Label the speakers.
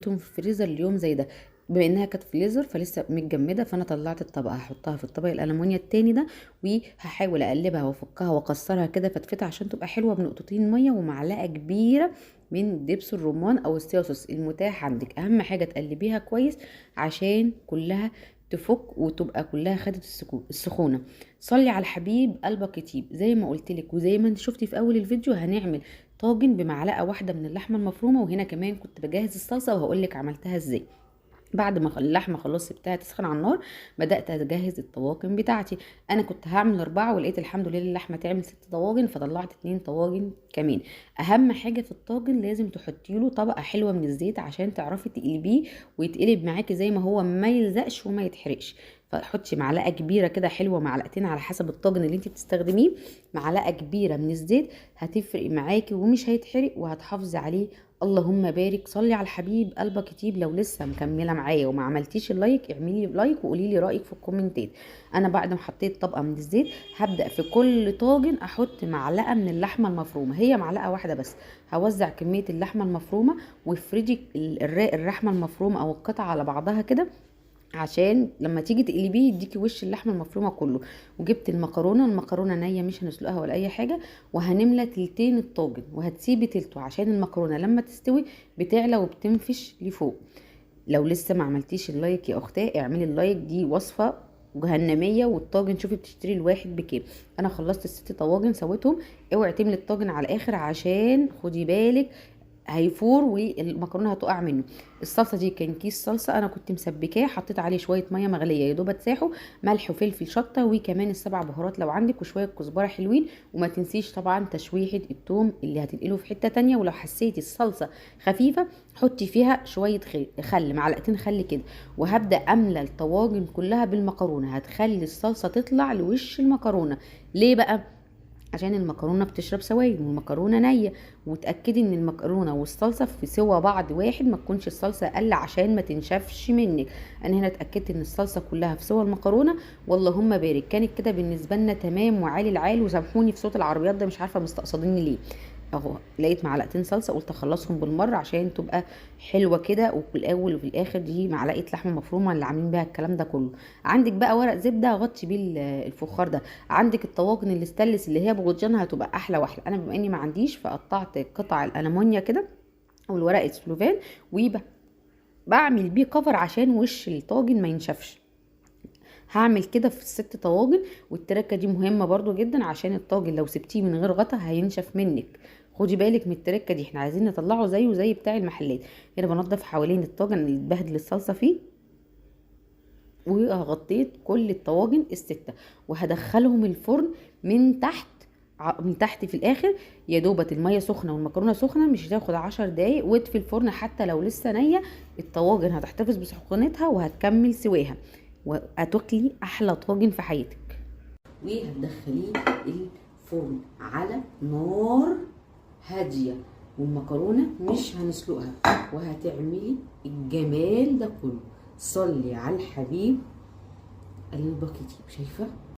Speaker 1: في الفريزر اليوم زي ده. بما انها كانت فريزر فلسه متجمده، فانا طلعت الطبقه هحطها في الطبق الالومنيا التاني ده، وهحاول اقلبها وافكها واكسرها كده فتفته عشان تبقى حلوه بنقطتين ميه ومعلقه كبيره من دبس الرمان او الصويا صوص المتاح عندك. اهم حاجه تقلبيها كويس عشان كلها تفك وتبقى كلها خدت السخونه. صلي على الحبيب قلبك يطيب. زي ما قلت لك وزي ما انت شفتي في اول الفيديو، هنعمل طاجن بمعلقه واحده من اللحمه المفرومه، وهنا كمان كنت بجهز الصلصه وهقول لك عملتها ازاي. بعد ما اللحمه خلاص سبتها تسخن على النار، بدات اجهز الطواجن بتاعتي. انا كنت هعمل 4 ولقيت الحمد لله اللحمه تعمل 6 طواجن، فطلعت 2 طواجن كمان. اهم حاجه في الطاجن لازم تحطي له طبقه حلوه من الزيت عشان تعرفي تقلبيه ويتقلب معاكي زي ما هو، ما يلزقش وما يتحرقش. فحطي معلقه كبيره كده حلوه، معلقتين على حسب الطاجن اللي انت بتستخدميه، معلقه كبيره من الزيت هتفرق معاكي ومش هيتحرق وهتحافظي عليه. اللهم بارك. صلي على الحبيب قلبك يطيب. لو لسه مكمله معايا وما عملتيش اللايك، اعملي لايك وقولي لي رايك في الكومنتات. انا بعد ما حطيت طبقه من الزيت، هبدا في كل طاجن احط معلقه من اللحمه المفرومه، هي معلقه واحده بس. هوزع كميه اللحمه المفرومه، وافردي اللحمه المفرومه او القطعه على بعضها كده عشان لما تيجي تقلبيه يديكي وش اللحمه المفرومه كله. وجبت المكرونه نيه مش هنسلقها ولا اي حاجه، وهنملى تلتين الطاجن وهتسيبي تلته عشان المكرونه لما تستوي بتعلى وبتنفش لفوق. لو لسه ما عملتيش اللايك يا اختاه، اعملي اللايك، دي وصفه جهنميه. والطاجن شوفي بتشتري الواحد بكام. انا خلصت ال6 طواجن سويتهم. اوعي تملي الطاجن على الاخر عشان خدي بالك هيفور والمكرونه هتقع منه. الصلصه دي كان كيس صلصه انا كنت مسبكاه، حطيت عليه شويه ميه مغليه يا دوب تساحوا، ملح وفلفل شطه وكمان ال7 بهارات لو عندك، وشويه كزبره حلوين. وما تنسيش طبعا تشويحه الثوم اللي هتنقله في حته تانية. ولو حسيتي الصلصه خفيفه حطي فيها شويه خل، معلقتين خل كده. وهبدا املى الطواجن كلها بالمكرونه، هتخلي الصلصه تطلع لوش المكرونه. ليه بقى؟ عشان المكرونه بتشرب سوائل والمكرونه نيه. وتاكدي ان المكرونه والصلصه في سوا بعض واحد، ما تكونش الصلصه اقل عشان ما تنشفش منك. انا هنا اتاكدت ان الصلصه كلها في سوا المكرونه. واللهم بارك. كانت كده بالنسبه لنا تمام وعالي العال. وسامحوني في صوت العربيات ده، مش عارفه مستقصديني ليه. اهو لقيت معلقتين صلصه قلت اخلصهم بالمره عشان تبقى حلوه كده. وفي الاول وفي الاخر دي معلقه لحمه مفرومه اللي عاملين بيها الكلام ده كله. عندك بقى ورق زبده غطي بيه الفخار ده. عندك الطواجن الاستانلس اللي هي بغطيانها هتبقى احلى واحلى. انا بما اني ما عنديش فقطعت قطع الالمونيا كده او الورق السلوفان، وبعمل بيه كفر عشان وش الطاجن ما ينشفش. هعمل كده في ال6 طواجن. والتركه دي مهمه برضو جدا عشان الطاجن لو سبتيه من غير غطا هينشف منك. خدي بالك من التركه دي، احنا عايزين نطلعه زيه زي بتاع المحلات. هنا بنضف حوالين الطاجن اللي اتبهدل الصلصه فيه. وغطيت كل الطواجن ال6 وهدخلهم الفرن من تحت. من تحت في الاخر يا دوبت الميه سخنه والمكرونه سخنه، مش هتاخد 10 دقايق. واطفي الفرن حتى لو لسه نيه، الطواجن هتحتفظ بسخونتها وهتكمل سواها، وهتاكلي احلى طاجن في حياتك. وهتدخليه الفرن على نار هاديه، والمكرونه مش هنسلقها، وهتعملي الجمال ده كله. صلي على الحبيب قلبك يطيب. شايفه